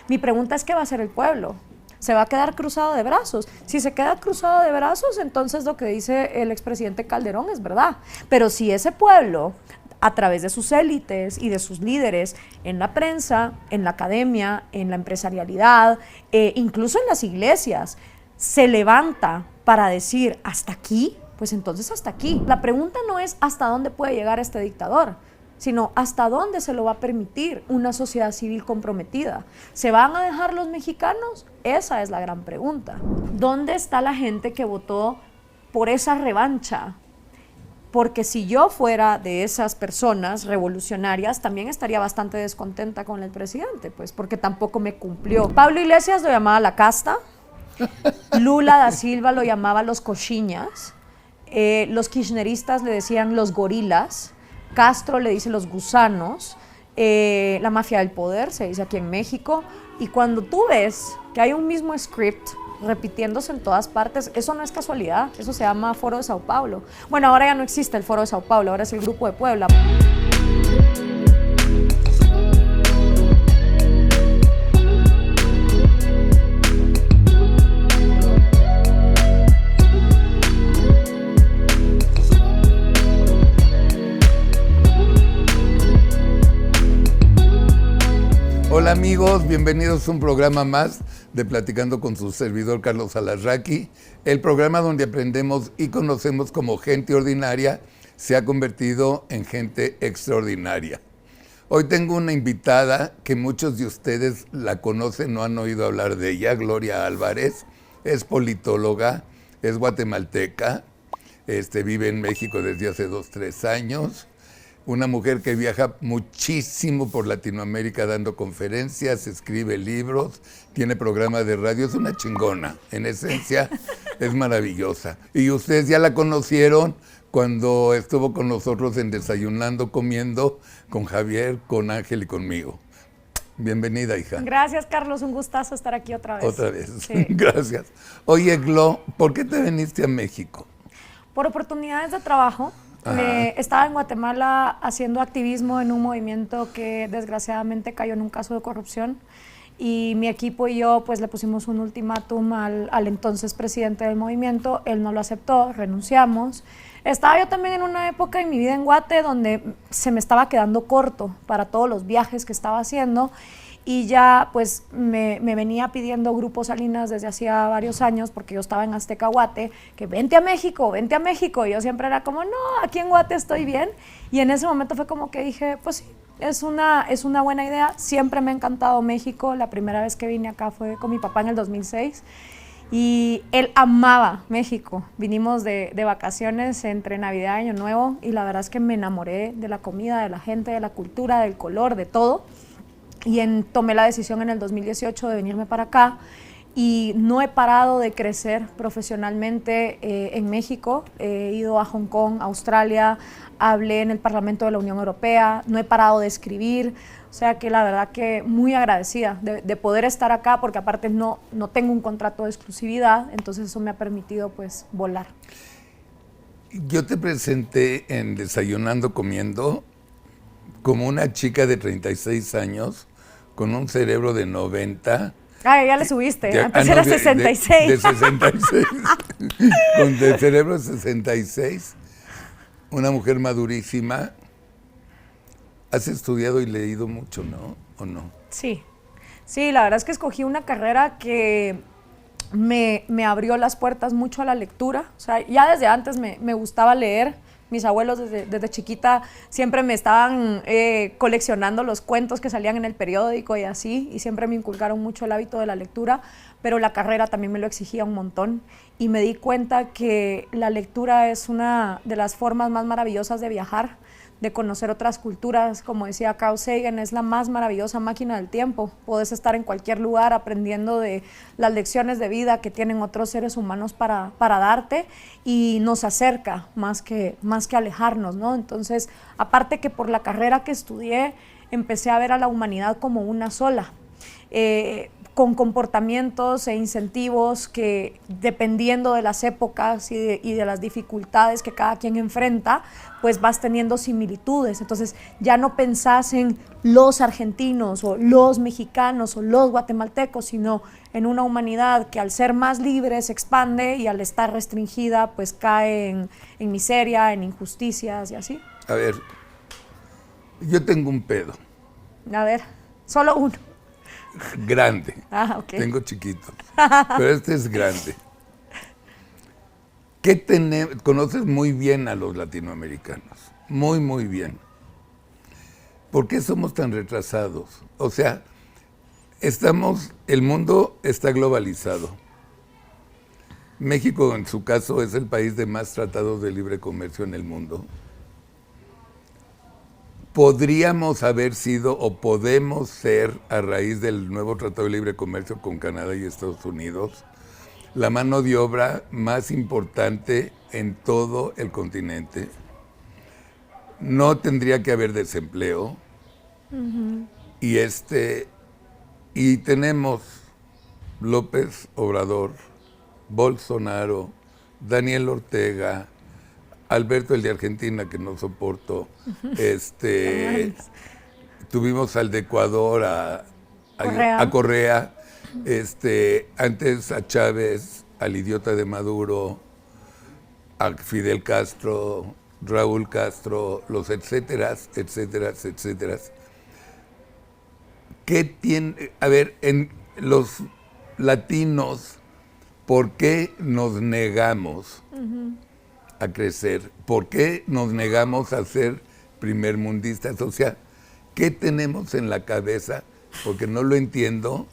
Mi pregunta es, ¿qué va a hacer el pueblo? ¿Se va a quedar cruzado de brazos? Si se queda cruzado de brazos, entonces lo que dice el expresidente Calderón es verdad. Pero si ese pueblo, a través de sus élites y de sus líderes en la prensa, en la academia, en la empresarialidad, incluso en las iglesias, se levanta para decir hasta aquí, pues entonces hasta aquí. La pregunta no es hasta dónde puede llegar este dictador, sino hasta dónde se lo va a permitir una sociedad civil comprometida. ¿Se van a dejar los mexicanos? Esa es la gran pregunta. ¿Dónde está la gente que votó por esa revancha? Porque si yo fuera de esas personas revolucionarias, también estaría bastante descontenta con el presidente, pues porque tampoco me cumplió. Pablo Iglesias lo llamaba la casta, Lula da Silva lo llamaba los cochiñas, los kirchneristas le decían los gorilas, Castro le dice los gusanos, la mafia del poder se dice aquí en México, y cuando tú ves que hay un mismo script repitiéndose en todas partes, eso no es casualidad, eso se llama Foro de Sao Paulo. Bueno, ahora ya no existe el Foro de Sao Paulo, ahora es el Grupo de Puebla. Hola amigos, bienvenidos a un programa más de Platicando con su servidor Carlos Alarraqui, el programa donde aprendemos y conocemos cómo gente ordinaria se ha convertido en gente extraordinaria. Hoy tengo una invitada que muchos de ustedes la conocen o han oído hablar de ella, Gloria Álvarez, es politóloga, es guatemalteca, vive en México desde hace 2-3 años. Una mujer que viaja muchísimo por Latinoamérica dando conferencias, escribe libros, tiene programa de radio, es una chingona, en esencia es maravillosa. Y ustedes ya la conocieron cuando estuvo con nosotros en Desayunando, Comiendo, con Javier, con Ángel y conmigo. Bienvenida, hija. Gracias, Carlos, un gustazo estar aquí otra vez. Otra vez, sí. Gracias. Oye, Glo, ¿por qué te viniste a México? Por oportunidades de trabajo. Estaba en Guatemala haciendo activismo en un movimiento que desgraciadamente cayó en un caso de corrupción y mi equipo y yo pues le pusimos un ultimátum al entonces presidente del movimiento, él no lo aceptó, renunciamos. Estaba yo también en una época en mi vida en Guate donde se me estaba quedando corto para todos los viajes que estaba haciendo y ya pues me venía pidiendo Grupo Salinas desde hacía varios años, porque yo estaba en Azteca Guate, que vente a México, y yo siempre era como, no, aquí en Guate estoy bien, y en ese momento fue como que dije, pues sí, es una buena idea, siempre me ha encantado México, la primera vez que vine acá fue con mi papá en el 2006, y él amaba México, vinimos de vacaciones entre Navidad y Año Nuevo, y la verdad es que me enamoré de la comida, de la gente, de la cultura, del color, de todo. Y tomé la decisión en el 2018 de venirme para acá y no he parado de crecer profesionalmente en México. He ido a Hong Kong, Australia, hablé en el Parlamento de la Unión Europea, no he parado de escribir. O sea que la verdad que muy agradecida de poder estar acá, porque aparte no tengo un contrato de exclusividad, entonces eso me ha permitido pues volar. Yo te presenté en Desayunando Comiendo como una chica de 36 años con un cerebro de 90. Ah, ya le subiste, antes era 66. De 66, con el cerebro de 66, una mujer madurísima. Has estudiado y leído mucho, ¿no? ¿O no? Sí, la verdad es que escogí una carrera que me abrió las puertas mucho a la lectura. O sea, ya desde antes me gustaba leer. Mis abuelos desde chiquita siempre me estaban coleccionando los cuentos que salían en el periódico y así, y siempre me inculcaron mucho el hábito de la lectura, pero la carrera también me lo exigía un montón, y me di cuenta que la lectura es una de las formas más maravillosas de viajar, de conocer otras culturas. Como decía Carl Sagan, es la más maravillosa máquina del tiempo. Puedes estar en cualquier lugar aprendiendo de las lecciones de vida que tienen otros seres humanos para darte, y nos acerca más que alejarnos, ¿no? Entonces, aparte que por la carrera que estudié, empecé a ver a la humanidad como una sola. con comportamientos e incentivos que, dependiendo de las épocas y de las dificultades que cada quien enfrenta, pues vas teniendo similitudes. Entonces ya no pensás en los argentinos o los mexicanos o los guatemaltecos, sino en una humanidad que al ser más libre se expande y al estar restringida pues cae en miseria, en injusticias y así. A ver, yo tengo un pedo. A ver, solo uno. Grande. Ah, ok. Tengo chiquito, pero este es grande. Conoces muy bien a los latinoamericanos, muy, muy bien. ¿Por qué somos tan retrasados? O sea, el mundo está globalizado. México, en su caso, es el país de más tratados de libre comercio en el mundo. Podríamos haber sido o podemos ser, a raíz del nuevo Tratado de Libre Comercio con Canadá y Estados Unidos, la mano de obra más importante en todo el continente. No tendría que haber desempleo. Y tenemos López Obrador, Bolsonaro, Daniel Ortega, Alberto, el de Argentina, que no soporto. Tuvimos al de Ecuador, a Correa, antes a Chávez, al idiota de Maduro, a Fidel Castro, Raúl Castro, los etcéteras, etcéteras, etcéteras. ¿Qué tiene? A ver, en los latinos, ¿por qué nos negamos a crecer? ¿Por qué nos negamos a ser primermundistas? O sea, ¿qué tenemos en la cabeza? Porque no lo entiendo,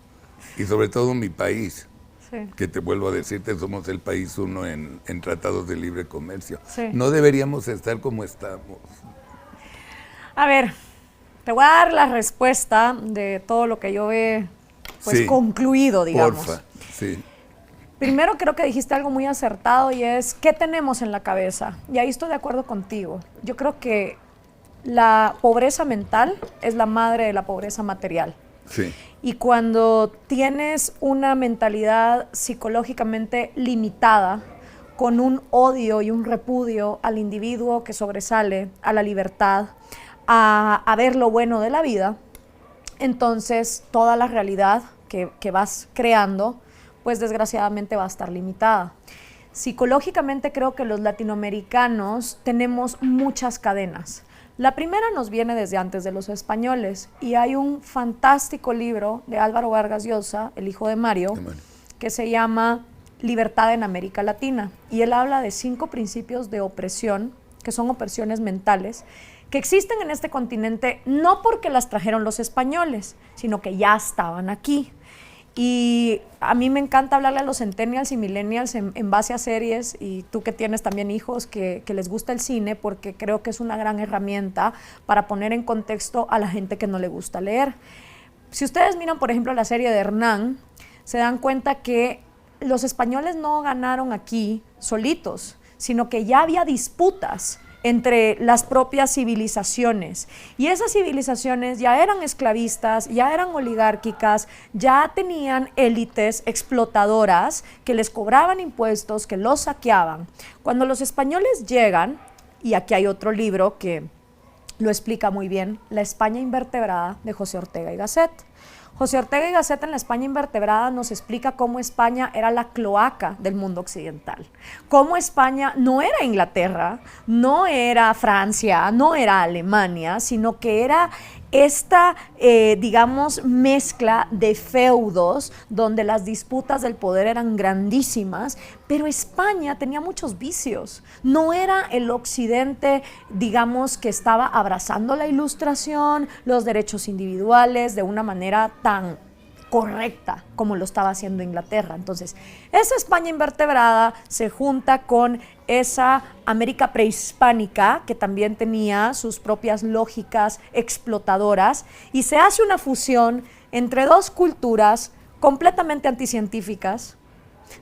y sobre todo mi país, sí, que te vuelvo a decirte, somos el país uno en tratados de libre comercio. Sí. No deberíamos estar como estamos. A ver, te voy a dar la respuesta de todo lo que yo he pues, concluido, digamos. Porfa, sí. Primero creo que dijiste algo muy acertado y es, ¿qué tenemos en la cabeza? Y ahí estoy de acuerdo contigo. Yo creo que la pobreza mental es la madre de la pobreza material. Sí. Y cuando tienes una mentalidad psicológicamente limitada, con un odio y un repudio al individuo que sobresale, a la libertad, a ver lo bueno de la vida, entonces toda la realidad que vas creando pues desgraciadamente va a estar limitada. Psicológicamente creo que los latinoamericanos tenemos muchas cadenas. La primera nos viene desde antes de los españoles y hay un fantástico libro de Álvaro Vargas Llosa, el hijo de Mario, que se llama Libertad en América Latina, y él habla de 5 principios de opresión, que son opresiones mentales, que existen en este continente no porque las trajeron los españoles, sino que ya estaban aquí. Y a mí me encanta hablarle a los centennials y millennials en base a series, y tú que tienes también hijos que les gusta el cine, porque creo que es una gran herramienta para poner en contexto a la gente que no le gusta leer. Si ustedes miran, por ejemplo, la serie de Hernán, se dan cuenta que los españoles no ganaron aquí solitos, sino que ya había disputas entre las propias civilizaciones, y esas civilizaciones ya eran esclavistas, ya eran oligárquicas, ya tenían élites explotadoras que les cobraban impuestos, que los saqueaban. Cuando los españoles llegan, y aquí hay otro libro que lo explica muy bien, La España invertebrada, de José Ortega y Gasset. José Ortega y Gasset en La España invertebrada nos explica cómo España era la cloaca del mundo occidental, cómo España no era Inglaterra, no era Francia, no era Alemania, sino que era esta, digamos, mezcla de feudos donde las disputas del poder eran grandísimas, pero España tenía muchos vicios. No era el occidente, digamos, que estaba abrazando la ilustración, los derechos individuales de una manera tan correcta como lo estaba haciendo Inglaterra. Entonces, esa España invertebrada se junta con esa América prehispánica, que también tenía sus propias lógicas explotadoras, y se hace una fusión entre 2 culturas completamente anticientíficas.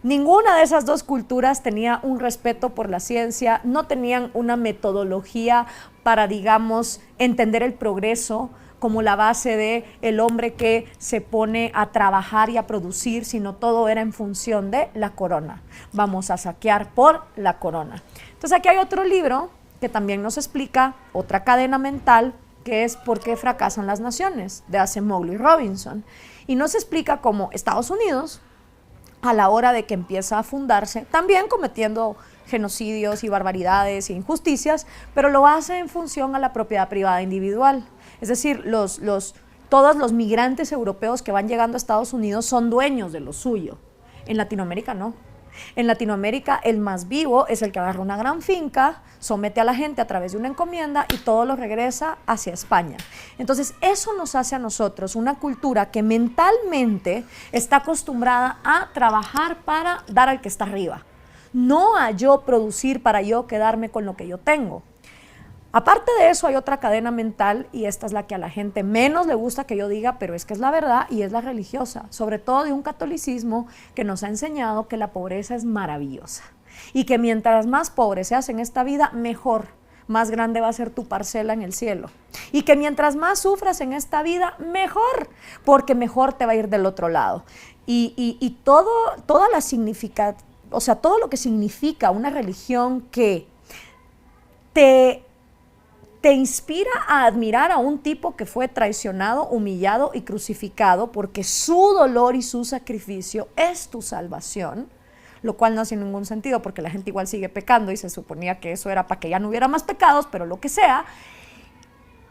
Ninguna de esas 2 culturas tenía un respeto por la ciencia, no tenían una metodología para, digamos, entender el progreso, como la base de el hombre que se pone a trabajar y a producir, sino todo era en función de la corona. Vamos a saquear por la corona. Entonces aquí hay otro libro que también nos explica otra cadena mental, que es ¿Por qué fracasan las naciones?, de Acemoglu y Robinson. Y nos explica cómo Estados Unidos, a la hora de que empieza a fundarse, también cometiendo genocidios y barbaridades e injusticias, pero lo hace en función a la propiedad privada individual. Es decir, todos los migrantes europeos que van llegando a Estados Unidos son dueños de lo suyo. En Latinoamérica no. En Latinoamérica el más vivo es el que agarra una gran finca, somete a la gente a través de una encomienda y todo lo regresa hacia España. Entonces eso nos hace a nosotros una cultura que mentalmente está acostumbrada a trabajar para dar al que está arriba, no a yo producir para yo quedarme con lo que yo tengo. Aparte de eso hay otra cadena mental, y esta es la que a la gente menos le gusta que yo diga, pero es que es la verdad, y es la religiosa, sobre todo de un catolicismo que nos ha enseñado que la pobreza es maravillosa y que mientras más pobre seas en esta vida, mejor, más grande va a ser tu parcela en el cielo, y que mientras más sufras en esta vida, mejor, porque mejor te va a ir del otro lado. Y toda la significa, o sea, todo lo que significa una religión que te inspira a admirar a un tipo que fue traicionado, humillado y crucificado porque su dolor y su sacrificio es tu salvación, lo cual no hace ningún sentido porque la gente igual sigue pecando y se suponía que eso era para que ya no hubiera más pecados, pero lo que sea.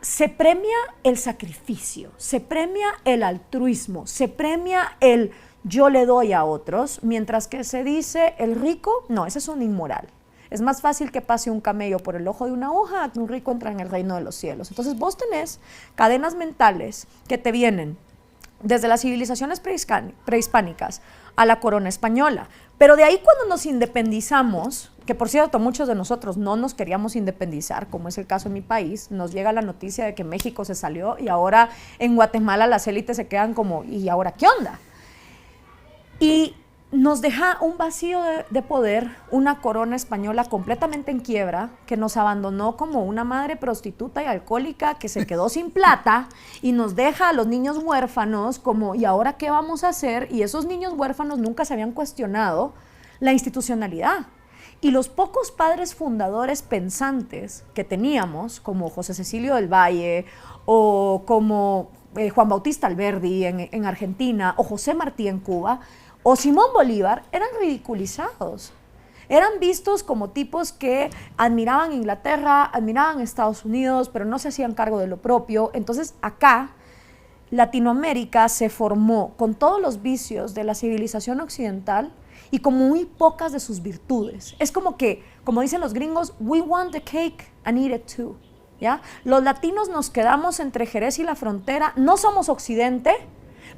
Se premia el sacrificio, se premia el altruismo, se premia el yo le doy a otros, mientras que se dice el rico, no, ese es un inmoral. Es más fácil que pase un camello por el ojo de una aguja que un rico entra en el reino de los cielos. Entonces vos tenés cadenas mentales que te vienen desde las civilizaciones prehispánicas a la corona española. Pero de ahí cuando nos independizamos, que por cierto muchos de nosotros no nos queríamos independizar, como es el caso en mi país, nos llega la noticia de que México se salió y ahora en Guatemala las élites se quedan como, ¿y ahora qué onda? Y nos deja un vacío de poder, una corona española completamente en quiebra, que nos abandonó como una madre prostituta y alcohólica que se quedó sin plata y nos deja a los niños huérfanos como, ¿y ahora qué vamos a hacer? Y esos niños huérfanos nunca se habían cuestionado la institucionalidad. Y los pocos padres fundadores pensantes que teníamos, como José Cecilio del Valle o como Juan Bautista Alberdi en Argentina o José Martí en Cuba, o Simón Bolívar, eran ridiculizados. Eran vistos como tipos que admiraban Inglaterra, admiraban Estados Unidos, pero no se hacían cargo de lo propio. Entonces acá, Latinoamérica se formó con todos los vicios de la civilización occidental y con muy pocas de sus virtudes. Es como que, como dicen los gringos, we want the cake and eat it too. ¿Ya? Los latinos nos quedamos entre Jerez y la frontera, no somos Occidente,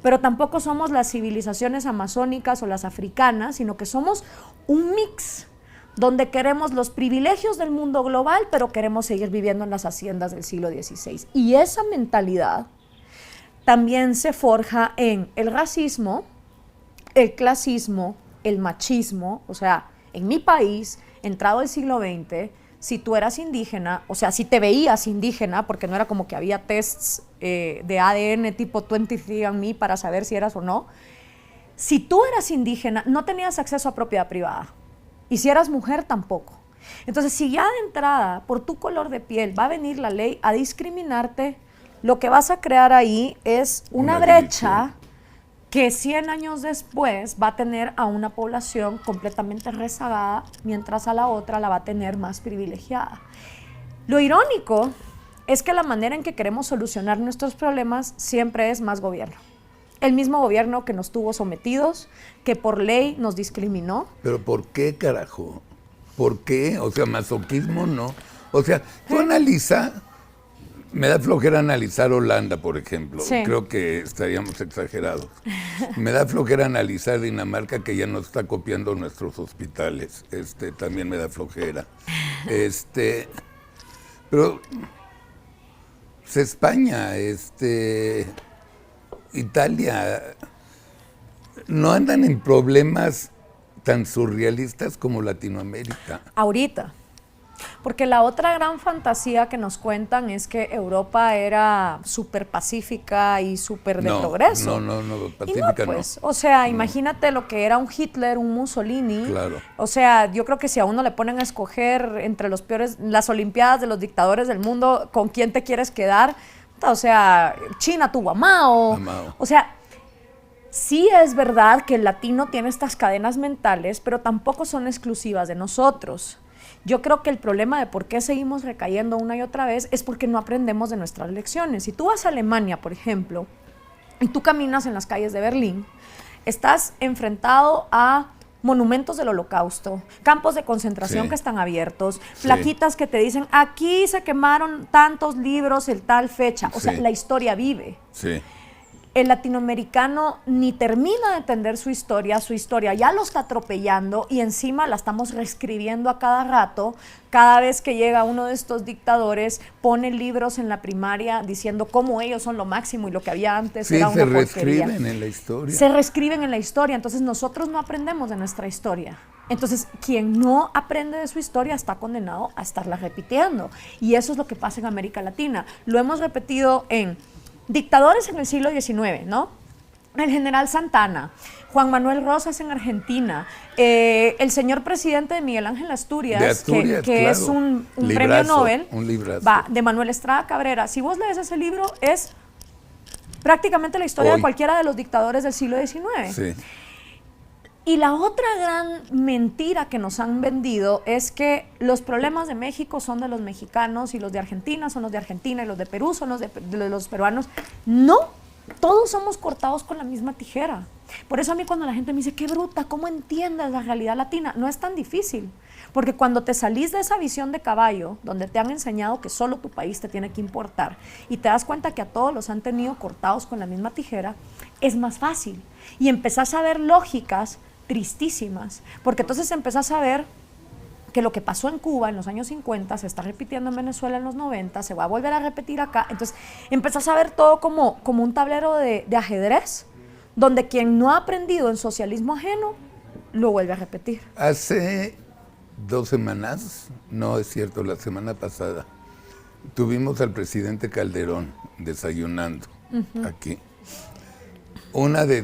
pero tampoco somos las civilizaciones amazónicas o las africanas, sino que somos un mix donde queremos los privilegios del mundo global, pero queremos seguir viviendo en las haciendas del siglo XVI. Y esa mentalidad también se forja en el racismo, el clasismo, el machismo. O sea, en mi país, entrado el siglo XX, si tú eras indígena, o sea, si te veías indígena, porque no era como que había tests de ADN tipo 23andMe para saber si eras o no, si tú eras indígena, no tenías acceso a propiedad privada. Y si eras mujer, tampoco. Entonces, si ya de entrada, por tu color de piel, va a venir la ley a discriminarte, lo que vas a crear ahí es una brecha que 100 años después va a tener a una población completamente rezagada, mientras a la otra la va a tener más privilegiada. Lo irónico es que la manera en que queremos solucionar nuestros problemas siempre es más gobierno. El mismo gobierno que nos tuvo sometidos, que por ley nos discriminó. ¿Pero por qué, carajo? ¿Por qué? O sea, masoquismo no. O sea, tú analiza, me da flojera analizar Holanda, por ejemplo. Sí. Creo que estaríamos exagerados. Me da flojera analizar Dinamarca, que ya nos está copiando nuestros hospitales. También me da flojera. Pero pues España, Italia, no andan en problemas tan surrealistas como Latinoamérica. Ahorita. Porque la otra gran fantasía que nos cuentan es que Europa era súper pacífica y súper de progreso. No, pacífica pues, no. O sea, imagínate lo que era un Hitler, un Mussolini. Claro. O sea, yo creo que si a uno le ponen a escoger entre los peores, las Olimpiadas de los dictadores del mundo, ¿con quién te quieres quedar? O sea, China tuvo a Mao. O sea, sí es verdad que el latino tiene estas cadenas mentales, pero tampoco son exclusivas de nosotros. Yo creo que el problema de por qué seguimos recayendo una y otra vez es porque no aprendemos de nuestras lecciones. Si tú vas a Alemania, por ejemplo, y tú caminas en las calles de Berlín, estás enfrentado a monumentos del Holocausto, campos de concentración que están abiertos, plaquitas que te dicen, aquí se quemaron tantos libros en tal fecha. O sea, la historia vive. Sí. El latinoamericano ni termina de entender su historia ya lo está atropellando y encima la estamos reescribiendo a cada rato. Cada vez que llega uno de estos dictadores, pone libros en la primaria diciendo cómo ellos son lo máximo y lo que había antes era una porquería. Se reescriben en la historia. Se reescriben en la historia, entonces nosotros no aprendemos de nuestra historia. Entonces, quien no aprende de su historia está condenado a estarla repitiendo. Y eso es lo que pasa en América Latina. Lo hemos repetido en dictadores en el siglo XIX, ¿no? El general Santana, Juan Manuel Rosas en Argentina, el señor presidente de Miguel Ángel Asturias, que claro, es un premio Nobel, de Manuel Estrada Cabrera. Si vos lees ese libro, es prácticamente la historia de cualquiera de los dictadores del siglo XIX. Sí. Y la otra gran mentira que nos han vendido es que los problemas de México son de los mexicanos y los de Argentina son los de Argentina y los de Perú son los de los peruanos. No, todos somos cortados con la misma tijera. Por eso a mí cuando la gente me dice, qué bruta, ¿cómo entiendes la realidad latina? No es tan difícil, porque cuando te salís de esa visión de caballo, donde te han enseñado que solo tu país te tiene que importar, y te das cuenta que a todos los han tenido cortados con la misma tijera, es más fácil. Y empezás a ver lógicas tristísimas, porque entonces empezás a ver que lo que pasó en Cuba en los años 50 se está repitiendo en Venezuela en los 90, se va a volver a repetir acá. Entonces empezás a ver todo como un tablero de ajedrez, donde quien no ha aprendido en socialismo ajeno lo vuelve a repetir. Hace 2 semanas, no es cierto, la semana pasada, tuvimos al presidente Calderón desayunando aquí. Una de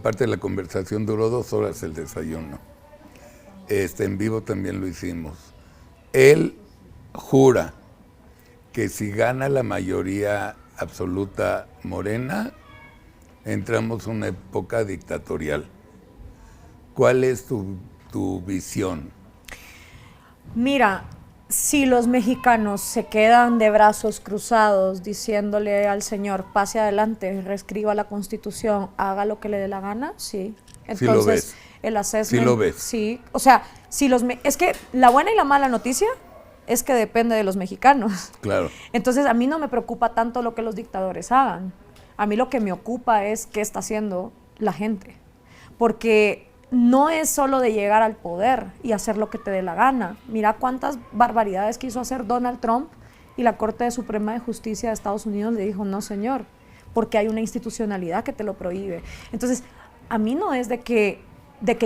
parte de la conversación duró 2 horas el desayuno. En vivo también lo hicimos. Él jura que si gana la mayoría absoluta morena, entramos en una época dictatorial. ¿Cuál es tu visión? Mira, si los mexicanos se quedan de brazos cruzados diciéndole al señor, pase adelante, reescriba la Constitución, haga lo que le dé la gana, sí. Entonces, sí lo ves. El assessment, sí lo ves. Sí. O sea, es que la buena y la mala noticia es que depende de los mexicanos. Claro. Entonces, a mí no me preocupa tanto lo que los dictadores hagan. A mí lo que me ocupa es qué está haciendo la gente. Porque no es solo de llegar al poder y hacer lo que te dé la gana. Mira cuántas barbaridades quiso hacer Donald Trump y la Corte Suprema de Justicia de Estados Unidos le dijo, no señor, porque hay una institucionalidad que te lo prohíbe. Entonces, a mí no es de que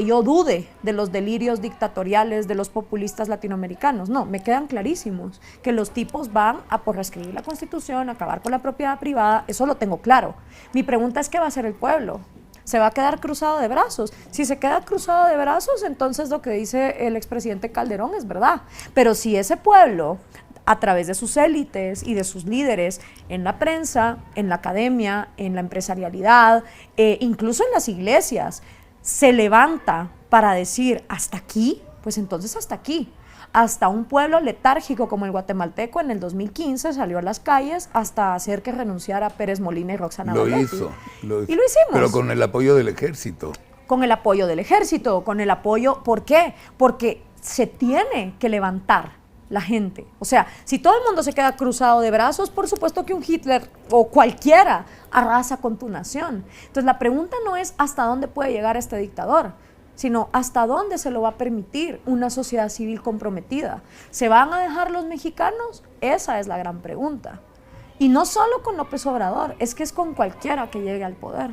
yo dude de los delirios dictatoriales de los populistas latinoamericanos. No, me quedan clarísimos que los tipos van a por reescribir la Constitución, acabar con la propiedad privada, eso lo tengo claro. Mi pregunta es, ¿qué va a hacer el pueblo? ¿Se va a quedar cruzado de brazos? Si se queda cruzado de brazos, entonces lo que dice el expresidente Calderón es verdad. Pero si ese pueblo, a través de sus élites y de sus líderes, en la prensa, en la academia, en la empresarialidad, incluso en las iglesias, se levanta para decir hasta aquí, pues entonces hasta aquí. Hasta un pueblo letárgico como el guatemalteco en el 2015 salió a las calles hasta hacer que renunciara Pérez Molina y Roxana Valletti. Lo hizo. Y lo hicimos. Pero con el apoyo del ejército. Con el apoyo del ejército, con el apoyo, ¿por qué? Porque se tiene que levantar la gente. O sea, si todo el mundo se queda cruzado de brazos, por supuesto que un Hitler o cualquiera arrasa con tu nación. Entonces la pregunta no es hasta dónde puede llegar este dictador, sino hasta dónde se lo va a permitir una sociedad civil comprometida. ¿Se van a dejar los mexicanos? Esa es la gran pregunta. Y no solo con López Obrador, es que es con cualquiera que llegue al poder.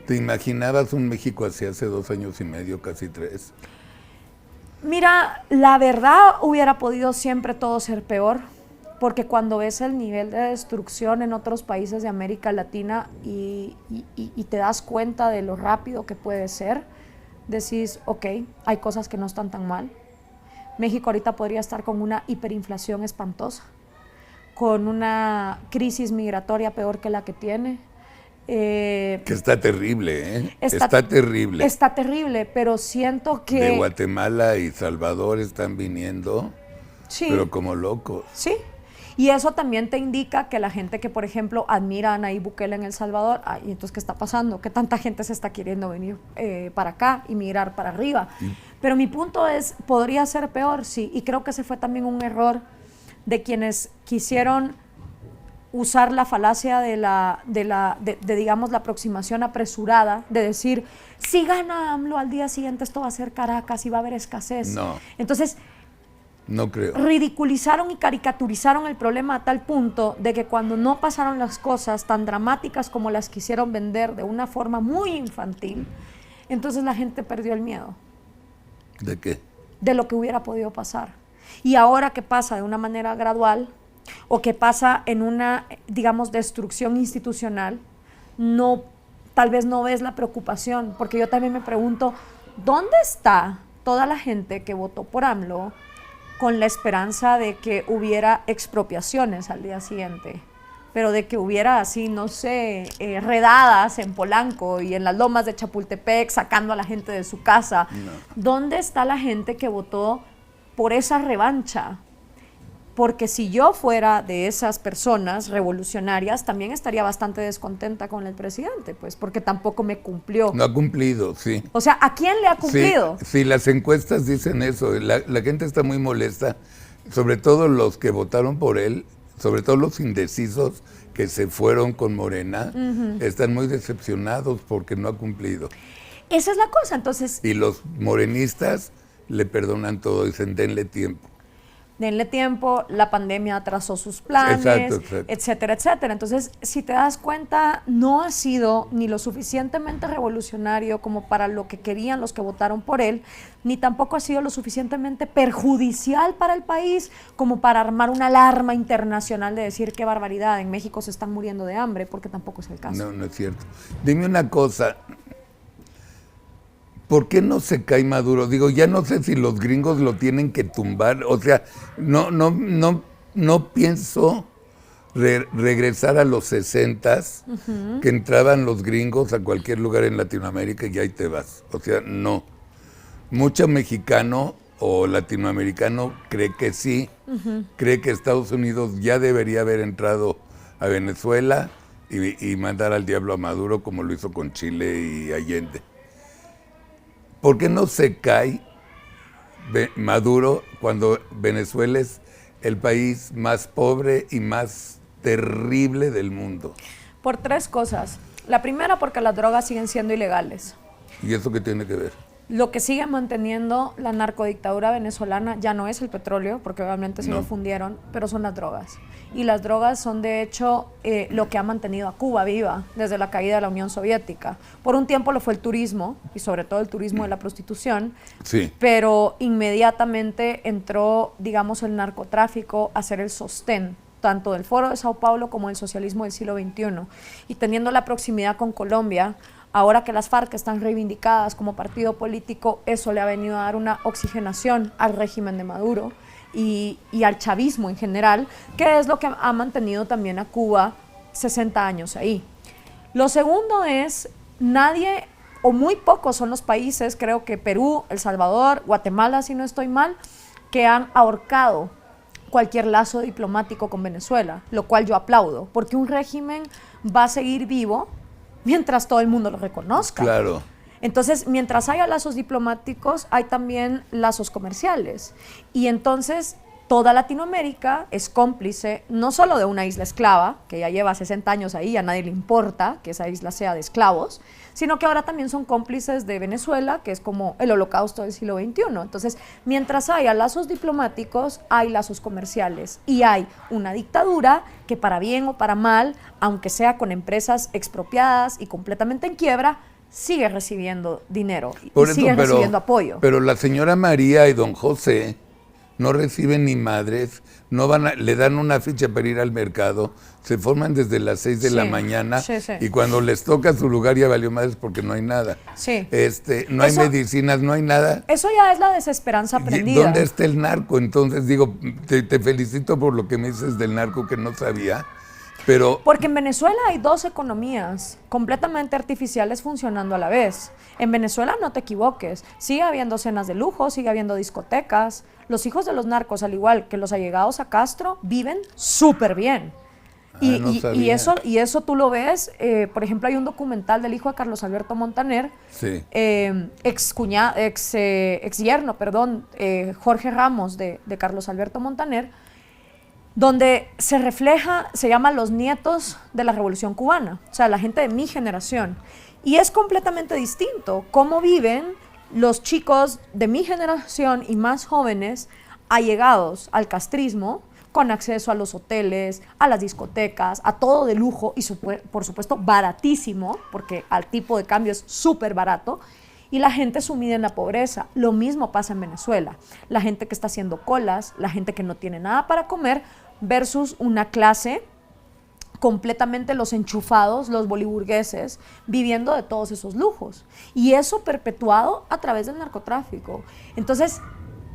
¿Te imaginabas un México así hace 2 años y medio, casi 3? Mira, la verdad hubiera podido siempre todo ser peor, porque cuando ves el nivel de destrucción en otros países de América Latina y te das cuenta de lo rápido que puede ser, decís, ok, hay cosas que no están tan mal. México ahorita podría estar con una hiperinflación espantosa, con una crisis migratoria peor que la que tiene. Que está terrible, ¿eh? Está terrible. Está terrible, pero siento que... De Guatemala y Salvador están viniendo, sí, pero como locos. Sí, y eso también te indica que la gente que, por ejemplo, admira a Nayib Bukele en El Salvador, ¿y entonces qué está pasando? Que tanta gente se está queriendo venir para acá y migrar para arriba. Pero mi punto es, podría ser peor, sí, y creo que ese fue también un error de quienes quisieron usar la falacia de digamos, la aproximación apresurada, de decir, si gana AMLO al día siguiente esto va a ser Caracas y va a haber escasez. No. Entonces, no creo. Ridiculizaron y caricaturizaron el problema a tal punto de que cuando no pasaron las cosas tan dramáticas como las quisieron vender de una forma muy infantil, entonces la gente perdió el miedo. ¿De qué? De lo que hubiera podido pasar. Y ahora que pasa de una manera gradual, o que pasa en una, digamos, destrucción institucional, tal vez no ves la preocupación, porque yo también me pregunto, ¿dónde está toda la gente que votó por AMLO con la esperanza de que hubiera expropiaciones al día siguiente? Pero de que hubiera así, no sé, redadas en Polanco y en las lomas de Chapultepec sacando a la gente de su casa. No. ¿Dónde está la gente que votó por esa revancha? Porque si yo fuera de esas personas revolucionarias, también estaría bastante descontenta con el presidente, pues, porque tampoco me cumplió. No ha cumplido, sí. O sea, ¿a quién le ha cumplido? Sí, las encuestas dicen eso. La gente está muy molesta, sobre todo los que votaron por él, sobre todo los indecisos que se fueron con Morena, están muy decepcionados porque no ha cumplido. Esa es la cosa, entonces... Y los morenistas le perdonan todo, dicen, denle tiempo. Denle tiempo, la pandemia atrasó sus planes, exacto. Etcétera, etcétera. Entonces, si te das cuenta, no ha sido ni lo suficientemente revolucionario como para lo que querían los que votaron por él, ni tampoco ha sido lo suficientemente perjudicial para el país como para armar una alarma internacional de decir qué barbaridad, en México se están muriendo de hambre, porque tampoco es el caso. No, no es cierto. Dime una cosa, ¿por qué no se cae Maduro? Digo, ya no sé si los gringos lo tienen que tumbar, o sea, no pienso regresar a los 60s, que entraban los gringos a cualquier lugar en Latinoamérica y ahí te vas. O sea, no. Mucho mexicano o latinoamericano cree que sí, cree que Estados Unidos ya debería haber entrado a Venezuela y mandar al diablo a Maduro como lo hizo con Chile y Allende. ¿Por qué no se cae Maduro cuando Venezuela es el país más pobre y más terrible del mundo? Por tres cosas. La primera, porque las drogas siguen siendo ilegales. ¿Y eso qué tiene que ver? Lo que sigue manteniendo la narcodictadura venezolana ya no es el petróleo, porque obviamente se lo fundieron, pero son las drogas. Y las drogas son de hecho lo que ha mantenido a Cuba viva desde la caída de la Unión Soviética. Por un tiempo lo fue el turismo, y sobre todo el turismo de la prostitución, pero inmediatamente entró, digamos, el narcotráfico a ser el sostén tanto del Foro de Sao Paulo como del socialismo del siglo XXI. Y teniendo la proximidad con Colombia, ahora que las FARC están reivindicadas como partido político, eso le ha venido a dar una oxigenación al régimen de Maduro y al chavismo en general, que es lo que ha mantenido también a Cuba 60 años ahí. Lo segundo es, nadie o muy pocos son los países, creo que Perú, El Salvador, Guatemala, si no estoy mal, que han ahorcado cualquier lazo diplomático con Venezuela, lo cual yo aplaudo, porque un régimen va a seguir vivo mientras todo el mundo lo reconozca. Claro. Entonces, mientras haya lazos diplomáticos, hay también lazos comerciales. Y entonces, toda Latinoamérica es cómplice no solo de una isla esclava, que ya lleva 60 años ahí, a nadie le importa que esa isla sea de esclavos, sino que ahora también son cómplices de Venezuela, que es como el holocausto del siglo XXI. Entonces, mientras haya lazos diplomáticos, hay lazos comerciales. Y hay una dictadura que para bien o para mal, aunque sea con empresas expropiadas y completamente en quiebra, sigue recibiendo dinero Por y eso, sigue recibiendo apoyo. Pero la señora María y don José no reciben ni madres, no le dan una ficha para ir al mercado, se forman desde las 6 de la mañana y cuando les toca su lugar ya valió madres porque no hay nada. Sí. No hay medicinas, no hay nada. Eso ya es la desesperanza aprendida. ¿Dónde está el narco? Entonces digo, te felicito por lo que me dices del narco que no sabía. Pero porque en Venezuela hay dos economías completamente artificiales funcionando a la vez. En Venezuela, no te equivoques, sigue habiendo cenas de lujo, sigue habiendo discotecas. Los hijos de los narcos, al igual que los allegados a Castro, viven súper bien. Y eso tú lo ves, por ejemplo, hay un documental del hijo de Carlos Alberto Montaner, ex yerno, Jorge Ramos de Carlos Alberto Montaner, donde se refleja, se llama Los Nietos de la Revolución Cubana, o sea, la gente de mi generación. Y es completamente distinto cómo viven los chicos de mi generación y más jóvenes allegados al castrismo, con acceso a los hoteles, a las discotecas, a todo de lujo y por supuesto baratísimo, porque al tipo de cambio es súper barato, y la gente sumida en la pobreza. Lo mismo pasa en Venezuela. La gente que está haciendo colas, la gente que no tiene nada para comer, versus una clase completamente los enchufados, los boliburgueses, viviendo de todos esos lujos. Y eso perpetuado a través del narcotráfico. Entonces,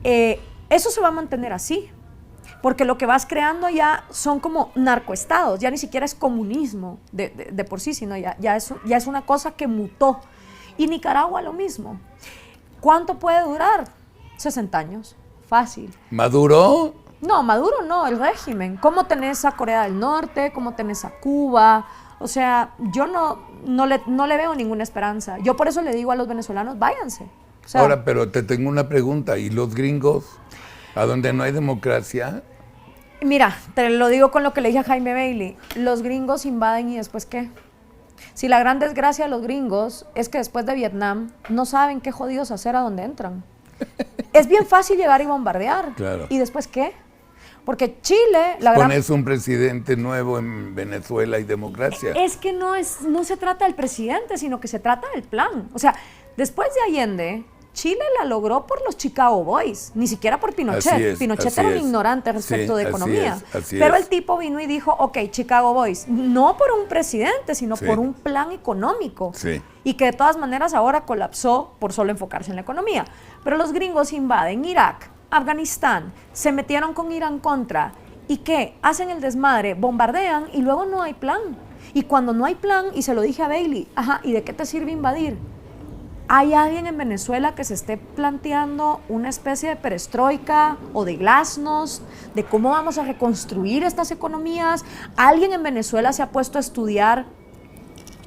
eso se va a mantener así, porque lo que vas creando ya son como narcoestados, ya ni siquiera es comunismo de por sí, sino ya es una cosa que mutó. Y Nicaragua lo mismo. ¿Cuánto puede durar? 60 años, fácil. ¿Maduro? No, Maduro no, el régimen. ¿Cómo tenés a Corea del Norte? ¿Cómo tenés a Cuba? O sea, yo no le veo ninguna esperanza. Yo por eso le digo a los venezolanos, váyanse. O sea, ahora, pero te tengo una pregunta. ¿Y los gringos, a donde no hay democracia? Mira, te lo digo con lo que le dije a Jaime Bailey. Los gringos invaden y después ¿qué? Si la gran desgracia de los gringos es que después de Vietnam no saben qué jodidos hacer a donde entran. Es bien fácil llegar y bombardear. Claro. ¿Y después qué? Porque Chile... Pones un presidente nuevo en Venezuela y democracia. Es que no se trata del presidente, sino que se trata del plan. O sea, después de Allende, Chile la logró por los Chicago Boys, ni siquiera por Pinochet. Pinochet era un ignorante respecto de economía. Pero el tipo vino y dijo, ok, Chicago Boys, no por un presidente, sino por un plan económico. Y que de todas maneras ahora colapsó por solo enfocarse en la economía. Pero los gringos invaden Irak, Afganistán, se metieron con Irán contra. ¿Y qué? Hacen el desmadre, bombardean y luego no hay plan. Y cuando no hay plan, y se lo dije a Bailey, ¿y de qué te sirve invadir? ¿Hay alguien en Venezuela que se esté planteando una especie de perestroika o de glasnost, de cómo vamos a reconstruir estas economías? ¿Alguien en Venezuela se ha puesto a estudiar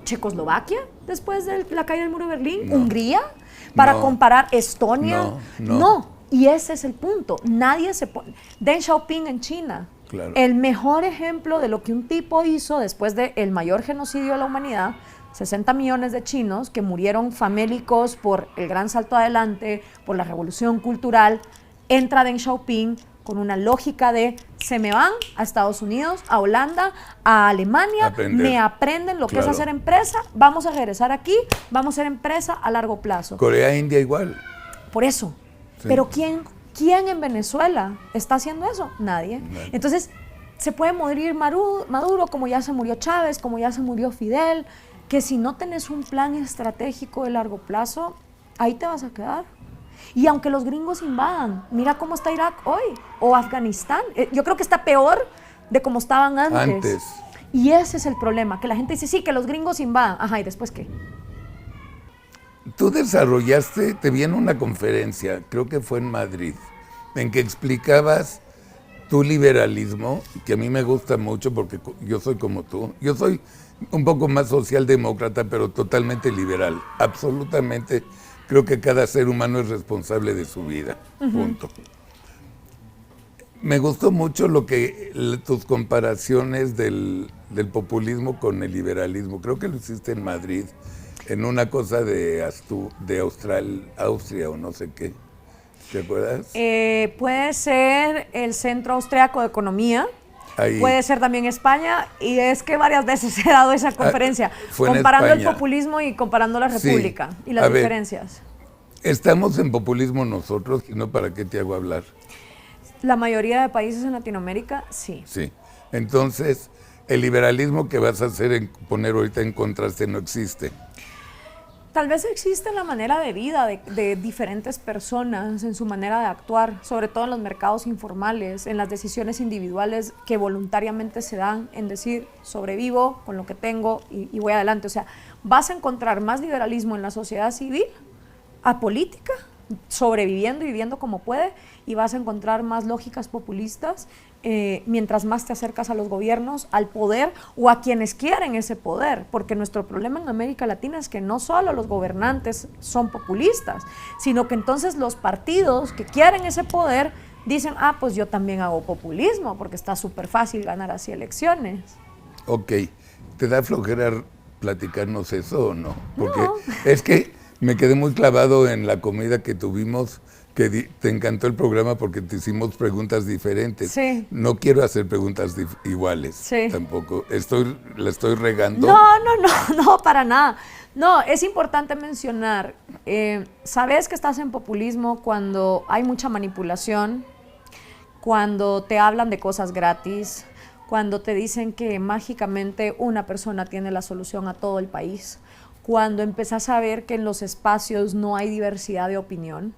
Checoslovaquia después de la caída del muro de Berlín? No. ¿Hungría? ¿Para comparar Estonia? No. Y ese es el punto. Nadie se pone... Deng Xiaoping en China. Claro. El mejor ejemplo de lo que un tipo hizo después del mayor genocidio de la humanidad, 60 millones de chinos que murieron famélicos por el gran salto adelante, por la revolución cultural. Entra Deng Xiaoping con una lógica de se me van a Estados Unidos, a Holanda, a Alemania, me aprenden lo que es hacer empresa, vamos a regresar aquí, vamos a hacer empresa a largo plazo. Corea, India igual. Por eso. Sí. Pero ¿quién en Venezuela está haciendo eso? Nadie. Entonces, se puede morir Maduro como ya se murió Chávez, como ya se murió Fidel, que si no tenés un plan estratégico de largo plazo, ahí te vas a quedar. Y aunque los gringos invadan, mira cómo está Irak hoy, o Afganistán. Yo creo que está peor de como estaban antes. Y ese es el problema, que la gente dice, sí, que los gringos invadan. ¿Y después qué? Tú desarrollaste, te vi en una conferencia, creo que fue en Madrid, en que explicabas tu liberalismo, que a mí me gusta mucho porque yo soy como tú. Yo soy un poco más socialdemócrata, pero totalmente liberal. Absolutamente, creo que cada ser humano es responsable de su vida. Punto. Me gustó mucho tus comparaciones del populismo con el liberalismo. Creo que lo hiciste en Madrid, en una cosa de Austria o no sé qué. ¿Te acuerdas? Puede ser el Centro Austriaco de Economía, Ahí. Puede ser también España, y es que varias veces he dado esa conferencia, comparando el populismo y comparando la república y las diferencias. ¿Estamos en populismo nosotros? Si no, ¿para qué te hago hablar? La mayoría de países en Latinoamérica, sí. Sí. Entonces, el liberalismo que vas a hacer, poner ahorita en contraste, no existe. Tal vez existe en la manera de vida de diferentes personas, en su manera de actuar, sobre todo en los mercados informales, en las decisiones individuales que voluntariamente se dan, en decir, sobrevivo con lo que tengo y voy adelante. O sea, vas a encontrar más liberalismo en la sociedad civil, apolítica, sobreviviendo y viviendo como puede, y vas a encontrar más lógicas populistas mientras más te acercas a los gobiernos, al poder o a quienes quieren ese poder, porque nuestro problema en América Latina es que no solo los gobernantes son populistas, sino que entonces los partidos que quieren ese poder dicen, ah, pues yo también hago populismo, porque está súper fácil ganar así elecciones. Ok, ¿te da flojera platicarnos eso o no? Porque no. Es que me quedé muy clavado en la comida que tuvimos, que te encantó el programa porque te hicimos preguntas diferentes. Sí. No quiero hacer preguntas iguales, sí. Tampoco. ¿La estoy regando? No, para nada. No, es importante mencionar, sabes que estás en populismo cuando hay mucha manipulación, cuando te hablan de cosas gratis, cuando te dicen que mágicamente una persona tiene la solución a todo el país, cuando empezás a ver que en los espacios no hay diversidad de opinión.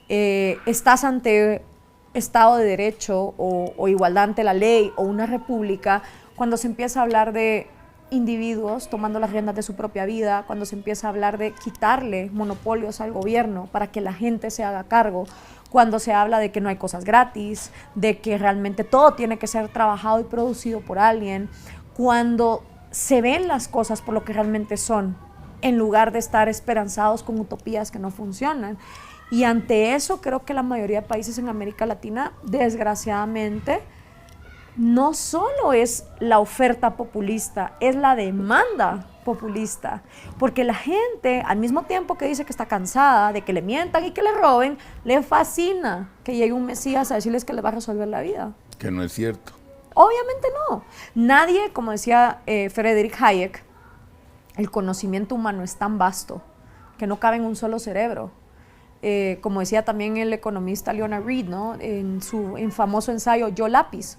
Estás ante Estado de Derecho o igualdad ante la ley o una república, cuando se empieza a hablar de individuos tomando las riendas de su propia vida, cuando se empieza a hablar de quitarle monopolios al gobierno para que la gente se haga cargo, cuando se habla de que no hay cosas gratis, de que realmente todo tiene que ser trabajado y producido por alguien, cuando se ven las cosas por lo que realmente son, en lugar de estar esperanzados con utopías que no funcionan. Y ante eso creo que la mayoría de países en América Latina, desgraciadamente, no solo es la oferta populista, es la demanda populista. Porque la gente, al mismo tiempo que dice que está cansada de que le mientan y que le roben, le fascina que llegue un Mesías a decirles que les va a resolver la vida. Que no es cierto. Obviamente no. Nadie, como decía Friedrich Hayek, el conocimiento humano es tan vasto que no cabe en un solo cerebro. Como decía también el economista Leonard Read, ¿no? En su famoso ensayo Yo lápiz.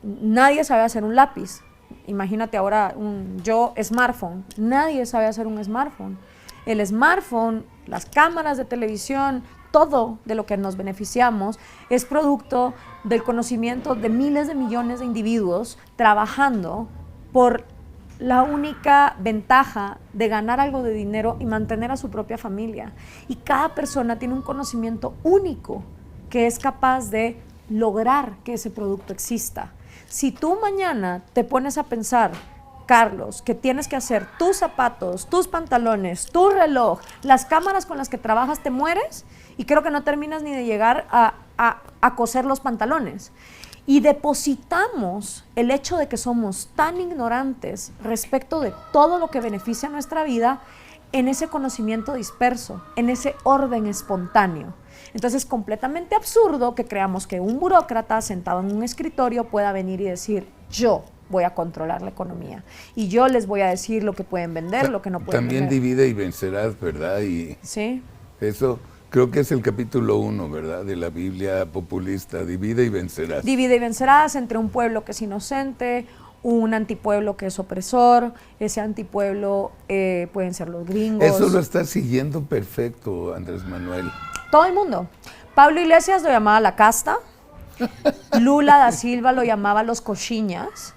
Nadie sabe hacer un lápiz. Imagínate ahora un yo smartphone. Nadie sabe hacer un smartphone. El smartphone, las cámaras de televisión, todo de lo que nos beneficiamos es producto del conocimiento de miles de millones de individuos trabajando por la única ventaja de ganar algo de dinero y mantener a su propia familia. Y cada persona tiene un conocimiento único que es capaz de lograr que ese producto exista. Si tú mañana te pones a pensar, Carlos, que tienes que hacer tus zapatos, tus pantalones, tu reloj, las cámaras con las que trabajas, te mueres y creo que no terminas ni de llegar a coser los pantalones. Y depositamos el hecho de que somos tan ignorantes respecto de todo lo que beneficia nuestra vida en ese conocimiento disperso, en ese orden espontáneo. Entonces es completamente absurdo que creamos que un burócrata sentado en un escritorio pueda venir y decir, yo voy a controlar la economía y yo les voy a decir lo que pueden vender, lo que no pueden vender. También divide y vencerás, ¿verdad? Y sí. Eso creo que es el capítulo 1, ¿verdad? De la Biblia populista, divide y vencerás. Divide y vencerás entre un pueblo que es inocente, un antipueblo que es opresor, ese antipueblo pueden ser los gringos. Eso lo está siguiendo perfecto, Andrés Manuel. Todo el mundo. Pablo Iglesias lo llamaba la casta, Lula da Silva lo llamaba los cochiñas,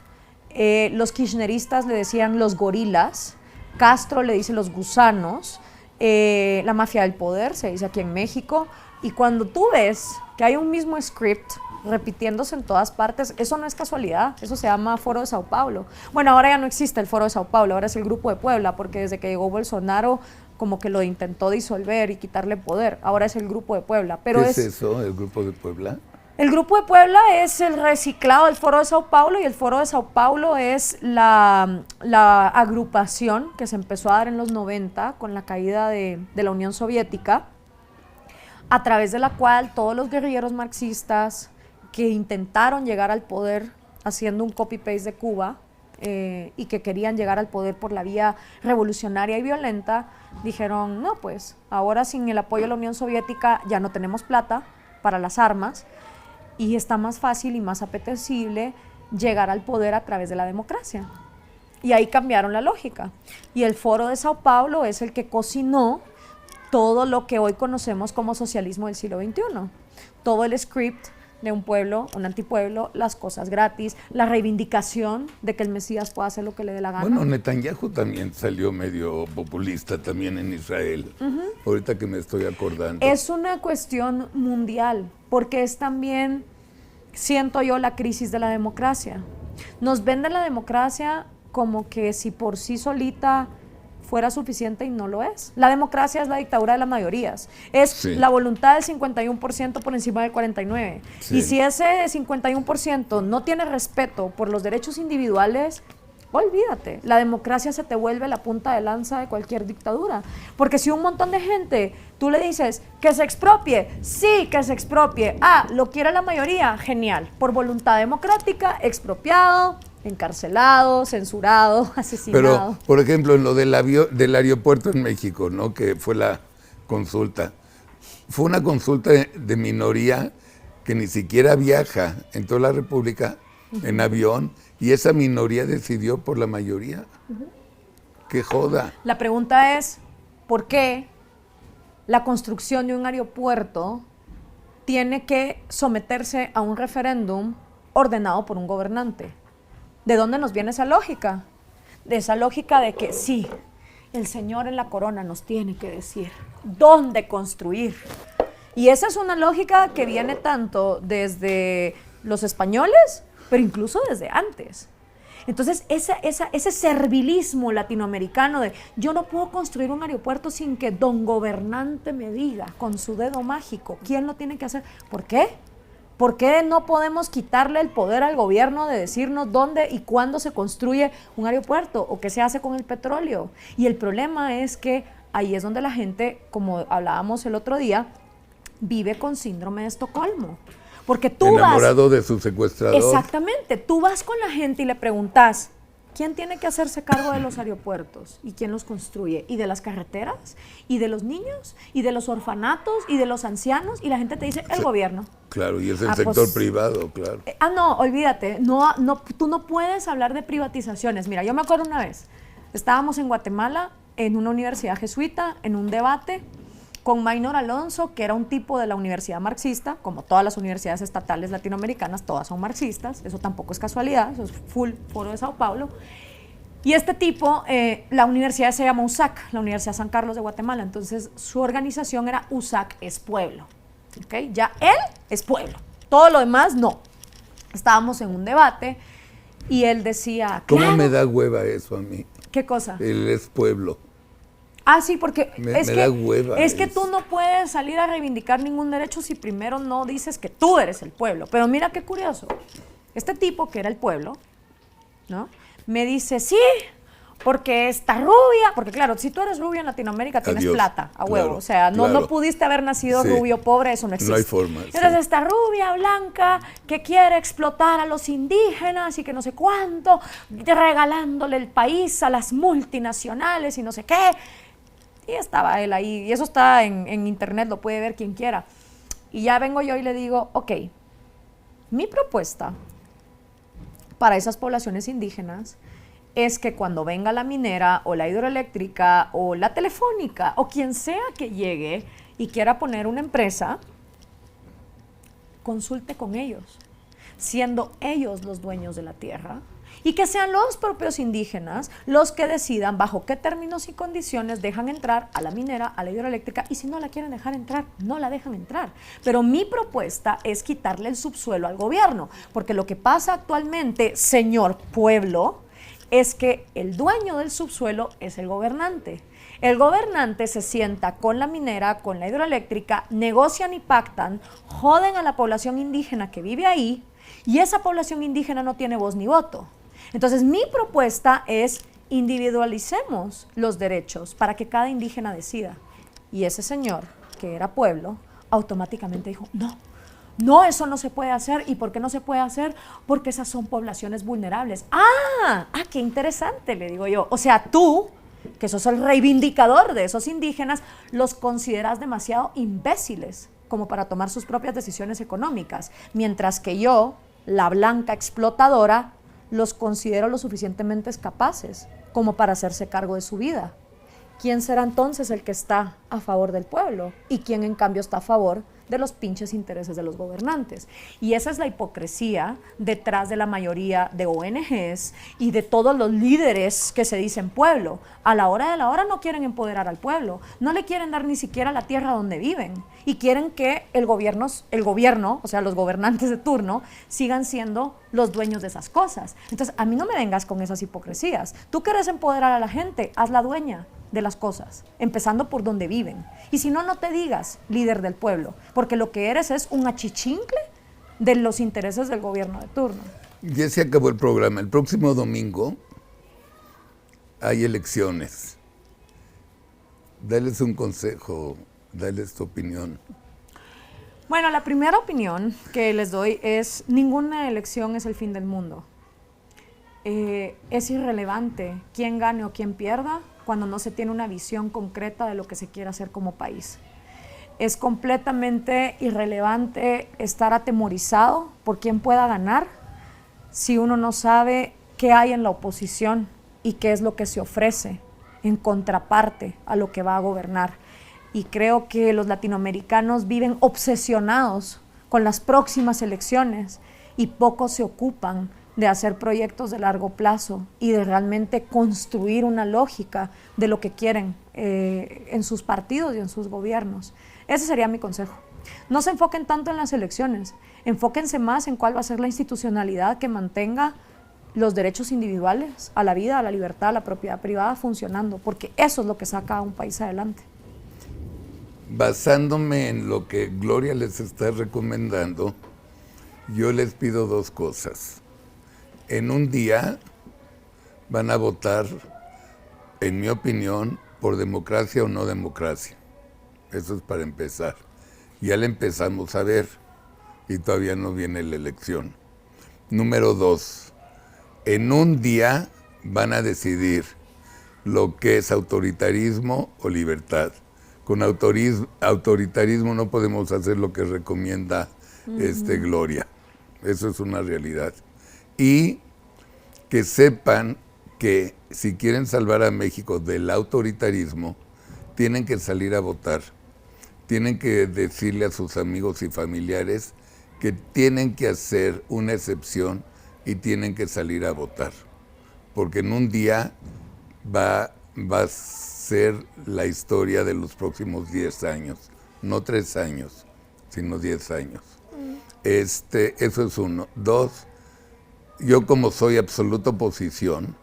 los kirchneristas le decían los gorilas, Castro le dice los gusanos, la mafia del poder se dice aquí en México, y cuando tú ves que hay un mismo script repitiéndose en todas partes, eso no es casualidad, eso se llama Foro de Sao Paulo. Bueno, ahora ya no existe el Foro de Sao Paulo, ahora es el Grupo de Puebla, porque desde que llegó Bolsonaro como que lo intentó disolver y quitarle poder, ahora es el Grupo de Puebla. Pero ¿qué es eso, el Grupo de Puebla? El Grupo de Puebla es el reciclado del Foro de Sao Paulo, y el Foro de Sao Paulo es la agrupación que se empezó a dar en los 90 con la caída de la Unión Soviética, a través de la cual todos los guerrilleros marxistas que intentaron llegar al poder haciendo un copy-paste de Cuba y que querían llegar al poder por la vía revolucionaria y violenta, dijeron, no, pues ahora sin el apoyo de la Unión Soviética ya no tenemos plata para las armas y está más fácil y más apetecible llegar al poder a través de la democracia. Y ahí cambiaron la lógica. Y el Foro de Sao Paulo es el que cocinó todo lo que hoy conocemos como socialismo del siglo XXI. Todo el script de un pueblo, un antipueblo, las cosas gratis, la reivindicación de que el Mesías pueda hacer lo que le dé la gana. Bueno, Netanyahu también salió medio populista también en Israel, ahorita que me estoy acordando. Es una cuestión mundial, porque es también, siento yo, la crisis de la democracia. Nos venden la democracia como que si por sí solita fuera suficiente y no lo es. La democracia es la dictadura de las mayorías. Es la voluntad del 51% por encima del 49%. Sí. Y si ese 51% no tiene respeto por los derechos individuales, olvídate. La democracia se te vuelve la punta de lanza de cualquier dictadura. Porque si un montón de gente, tú le dices que se expropie, sí, que se expropie. Ah, lo quiere la mayoría, genial. Por voluntad democrática, expropiado, encarcelado, censurado, asesinado. Pero, por ejemplo, en lo del aeropuerto en México, ¿no? Que fue la consulta. Fue una consulta de minoría que ni siquiera viaja en toda la República en avión y esa minoría decidió por la mayoría. ¡Qué joda! La pregunta es, ¿por qué la construcción de un aeropuerto tiene que someterse a un referéndum ordenado por un gobernante? ¿De dónde nos viene esa lógica? De esa lógica de que sí, el Señor en la corona nos tiene que decir dónde construir. Y esa es una lógica que viene tanto desde los españoles, pero incluso desde antes. Entonces, ese servilismo latinoamericano de yo no puedo construir un aeropuerto sin que don gobernante me diga con su dedo mágico quién lo tiene que hacer. ¿Por qué? ¿Por qué no podemos quitarle el poder al gobierno de decirnos dónde y cuándo se construye un aeropuerto o qué se hace con el petróleo? Y el problema es que ahí es donde la gente, como hablábamos el otro día, vive con síndrome de Estocolmo. Porque tú enamorado de su secuestrador. Exactamente. Tú vas con la gente y le preguntas, ¿quién tiene que hacerse cargo de los aeropuertos? ¿Y quién los construye? ¿Y de las carreteras? ¿Y de los niños? ¿Y de los orfanatos? ¿Y de los ancianos? Y la gente te dice, el gobierno. Claro, y es el sector privado, claro. No, olvídate. Tú no puedes hablar de privatizaciones. Mira, yo me acuerdo una vez, estábamos en Guatemala, en una universidad jesuita, en un debate con Maynor Alonso, que era un tipo de la universidad marxista, como todas las universidades estatales latinoamericanas, todas son marxistas, eso tampoco es casualidad, eso es full Foro de Sao Paulo. Y este tipo, la universidad se llama USAC, la Universidad San Carlos de Guatemala, entonces su organización era USAC es pueblo, ¿okay? Ya él es pueblo, todo lo demás no. Estábamos en un debate y él decía, ¿cómo claro, me da hueva eso a mí? ¿Qué cosa? Él es pueblo. Ah, sí, porque me da hueva. Es que tú no puedes salir a reivindicar ningún derecho si primero no dices que tú eres el pueblo. Pero mira qué curioso. Este tipo, que era el pueblo, ¿no? Me dice, sí, porque está rubia. Porque claro, si tú eres rubio en Latinoamérica, tienes plata, a huevo. O sea, no pudiste haber nacido rubio, pobre, eso no existe. No hay forma. Entonces, esta rubia blanca que quiere explotar a los indígenas y que no sé cuánto, regalándole el país a las multinacionales y no sé qué. Y estaba él ahí, y eso está en internet, lo puede ver quien quiera. Y ya vengo yo y le digo, ok, mi propuesta para esas poblaciones indígenas es que cuando venga la minera o la hidroeléctrica o la telefónica o quien sea que llegue y quiera poner una empresa, consulte con ellos, siendo ellos los dueños de la tierra, y que sean los propios indígenas los que decidan bajo qué términos y condiciones dejan entrar a la minera, a la hidroeléctrica, y si no la quieren dejar entrar, no la dejan entrar. Pero mi propuesta es quitarle el subsuelo al gobierno, porque lo que pasa actualmente, señor pueblo, es que el dueño del subsuelo es el gobernante. El gobernante se sienta con la minera, con la hidroeléctrica, negocian y pactan, joden a la población indígena que vive ahí, y esa población indígena no tiene voz ni voto. Entonces, mi propuesta es individualicemos los derechos para que cada indígena decida. Y ese señor, que era pueblo, automáticamente dijo, No, eso no se puede hacer. ¿Y por qué no se puede hacer? Porque esas son poblaciones vulnerables. Qué interesante, le digo yo. O sea, tú, que sos el reivindicador de esos indígenas, los consideras demasiado imbéciles como para tomar sus propias decisiones económicas, mientras que yo, la blanca explotadora, los considero lo suficientemente capaces como para hacerse cargo de su vida. ¿Quién será entonces el que está a favor del pueblo? ¿Y quién en cambio está a favor de los pinches intereses de los gobernantes? Y esa es la hipocresía detrás de la mayoría de ONGs y de todos los líderes que se dicen pueblo. A la hora de la hora no quieren empoderar al pueblo, no le quieren dar ni siquiera la tierra donde viven y quieren que el gobierno, o sea, los gobernantes de turno, sigan siendo los dueños de esas cosas. Entonces, a mí no me vengas con esas hipocresías. Tú quieres empoderar a la gente, hazla dueña de las cosas, empezando por donde viven. Y si no, no te digas líder del pueblo, porque lo que eres es un achichincle de los intereses del gobierno de turno. Ya se acabó el programa. El próximo domingo hay elecciones. Dales un consejo, dales tu opinión. Bueno, la primera opinión que les doy es: ninguna elección es el fin del mundo. Es irrelevante quién gane o quién pierda cuando no se tiene una visión concreta de lo que se quiere hacer como país. Es completamente irrelevante estar atemorizado por quién pueda ganar si uno no sabe qué hay en la oposición y qué es lo que se ofrece en contraparte a lo que va a gobernar. Y creo que los latinoamericanos viven obsesionados con las próximas elecciones y pocos se ocupan de hacer proyectos de largo plazo y de realmente construir una lógica de lo que quieren en sus partidos y en sus gobiernos. Ese sería mi consejo. No se enfoquen tanto en las elecciones, enfóquense más en cuál va a ser la institucionalidad que mantenga los derechos individuales a la vida, a la libertad, a la propiedad privada funcionando, porque eso es lo que saca a un país adelante. Basándome en lo que Gloria les está recomendando, yo les pido dos cosas. En un día van a votar, en mi opinión, por democracia o no democracia. Eso es para empezar. Ya le empezamos a ver y todavía no viene la elección. Número 2, en un día van a decidir lo que es autoritarismo o libertad. Con autoritarismo no podemos hacer lo que recomienda Gloria. Eso es una realidad. Y que sepan que si quieren salvar a México del autoritarismo, tienen que salir a votar. Tienen que decirle a sus amigos y familiares que tienen que hacer una excepción y tienen que salir a votar. Porque en un día va a ser la historia de los próximos 10 años. No 3 años, sino 10 años. Eso es uno. 2, yo como soy absoluta oposición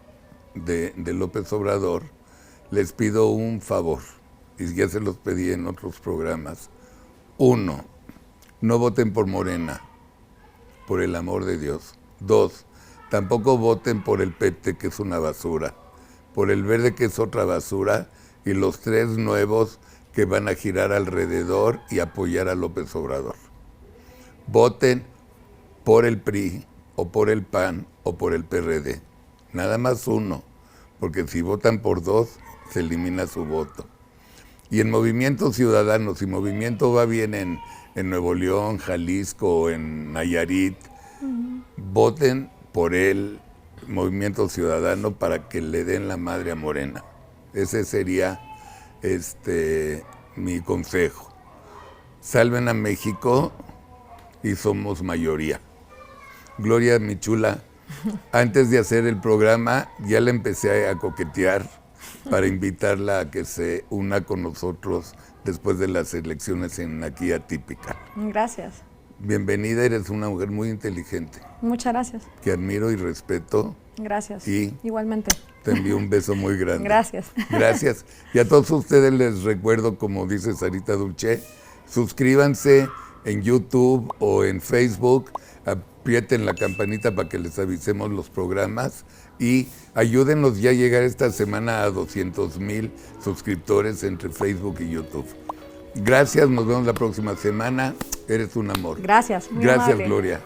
de López Obrador, les pido un favor, y ya se los pedí en otros programas. 1, no voten por Morena, por el amor de Dios. 2, tampoco voten por el PT, que es una basura, por el Verde, que es otra basura, y los 3 nuevos que van a girar alrededor y apoyar a López Obrador. Voten por el PRI, o por el PAN, o por el PRD. Nada más uno, porque si votan por 2, se elimina su voto. Y en Movimiento Ciudadano, si Movimiento va bien en Nuevo León, Jalisco, en Nayarit, voten por el Movimiento Ciudadano para que le den la madre a Morena. Ese sería mi consejo. Salven a México y somos mayoría. Gloria, mi chula, antes de hacer el programa ya le empecé a coquetear para invitarla a que se una con nosotros después de las elecciones en Aquí Atípica. Gracias. Bienvenida, eres una mujer muy inteligente. Muchas gracias. Que admiro y respeto. Gracias. Y igualmente. Te envío un beso muy grande. Gracias. Gracias. Y a todos ustedes les recuerdo, como dice Sarita Dulce, suscríbanse en YouTube o en Facebook, aprieten la campanita para que les avisemos los programas y ayúdenos ya a llegar esta semana a 200,000 suscriptores entre Facebook y YouTube. Gracias, nos vemos la próxima semana. Eres un amor. Gracias, muy Gracias, amable. Gloria.